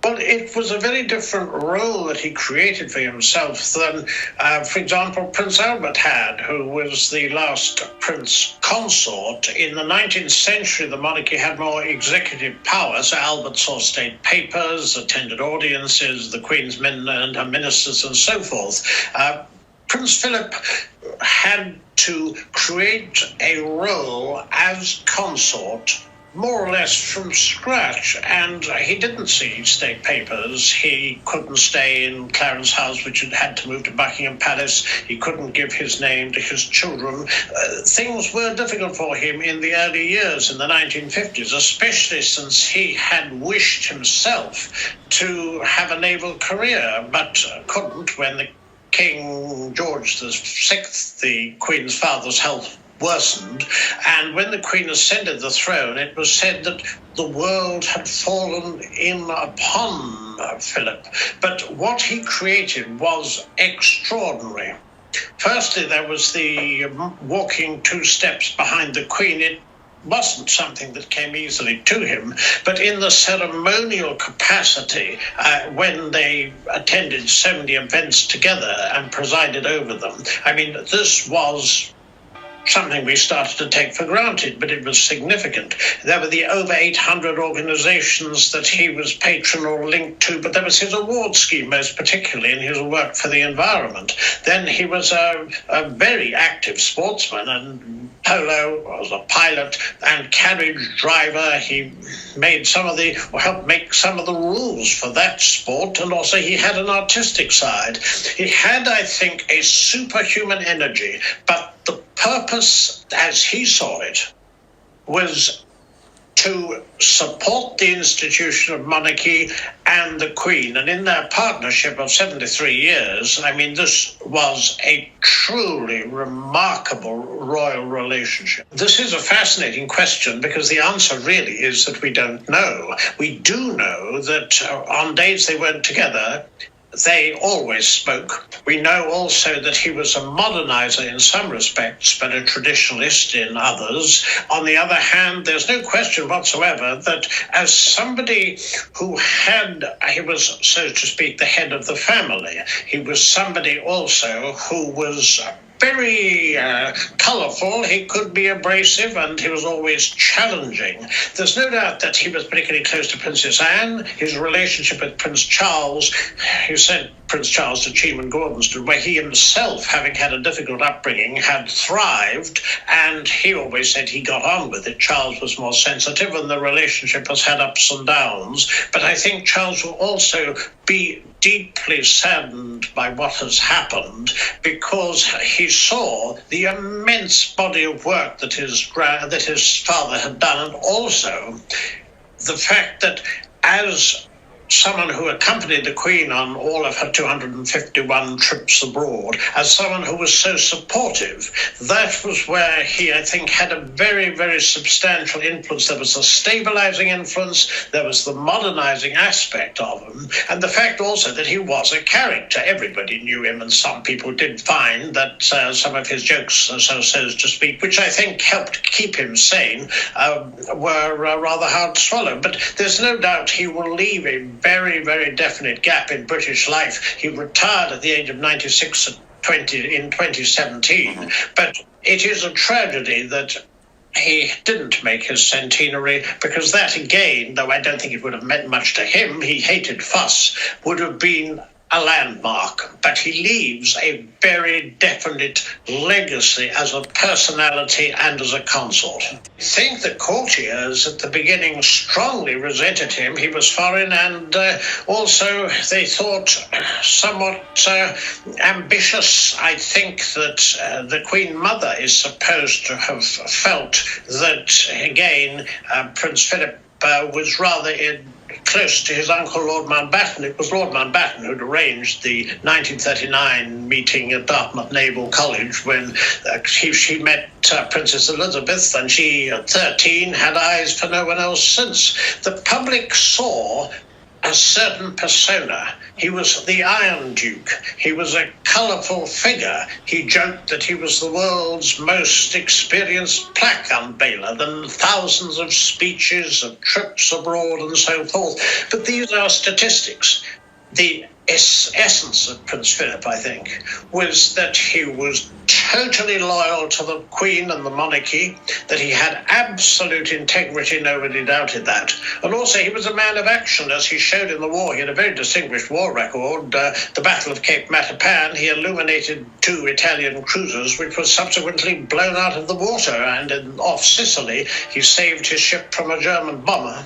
Well, it was a very different role that he created for himself than, for example, Prince Albert had, who was the last prince consort. In the 19th century, the monarchy had more executive power. So Albert saw state papers, attended audiences, the Queen's men and her ministers, and so forth. Prince Philip had to create a role as consort more or less from scratch, and he didn't see state papers. He couldn't stay in Clarence House, which had to move to Buckingham Palace. He couldn't give his name to his children. Things were difficult for him in the early years in the 1950s, especially since he had wished himself to have a naval career, but couldn't when the King George VI, the Queen's father's health worsened, and when the Queen ascended the throne, it was said that the world had fallen in upon Philip. But what he created was extraordinary. Firstly, there was the walking 2 steps behind the Queen. It wasn't something that came easily to him, but in the ceremonial capacity, when they attended so many events together and presided over them, I mean, this was something we started to take for granted, but it was significant. There were the over 800 organizations that he was patron or linked to, but there was his award scheme, most particularly in his work for the environment. Then he was a very active sportsman and polo, was a pilot and carriage driver. He made helped make some of the rules for that sport, and also he had an artistic side. He had, I think, a superhuman energy, but the purpose, as he saw it, was to support the institution of monarchy and the Queen. And in their partnership of 73 years, I mean, this was a truly remarkable royal relationship. This is a fascinating question because the answer really is that we don't know. We do know that on days they weren't together, they always spoke. We know also that he was a modernizer in some respects, but a traditionalist in others. On the other hand, there's no question whatsoever that as somebody who he was, so to speak, the head of the family, he was somebody also who was very colourful. He could be abrasive, and he was always challenging. There's no doubt that he was particularly close to Princess Anne. His relationship with Prince Charles, he sent Prince Charles to Cheam and Gordonston, where he himself, having had a difficult upbringing, had thrived, and he always said he got on with it. Charles was more sensitive, and the relationship has had ups and downs. But I think Charles will also be deeply saddened by what has happened because he saw the immense body of work that his father had done, and also the fact that as someone who accompanied the Queen on all of her 251 trips abroad, as someone who was so supportive, that was where he, I think, had a very, very substantial influence. There was a stabilizing influence, there was the modernizing aspect of him, and the fact also that he was a character. Everybody knew him, and some people did find that some of his jokes, so to speak, which I think helped keep him sane, were rather hard to swallow. But there's no doubt he will leave a very, very definite gap in British life. He retired at the age of 96 in 2017, but it is a tragedy that he didn't make his centenary, because that again, though I don't think it would have meant much to him, he hated fuss, would have been a landmark. But he leaves a very definite legacy as a personality and as a consort. I think the courtiers at the beginning strongly resented him. He was foreign, and also they thought somewhat ambitious. I think that the Queen Mother is supposed to have felt that, again, Prince Philip was rather close to his uncle Lord Mountbatten. It was Lord Mountbatten who'd arranged the 1939 meeting at Dartmouth Naval College when she met Princess Elizabeth, and she, at 13, had eyes for no one else since. The public saw a certain persona. He was the Iron Duke. He was a colourful figure. He joked that he was the world's most experienced plaque unveiler, than thousands of speeches, of trips abroad and so forth. But these are statistics. The essence of Prince Philip, I think, was that he was totally loyal to the Queen and the monarchy, that he had absolute integrity, nobody doubted that. And also he was a man of action, as he showed in the war. He had a very distinguished war record. The Battle of Cape Matapan, he illuminated 2 Italian cruisers, which were subsequently blown out of the water, and off Sicily, he saved his ship from a German bomber.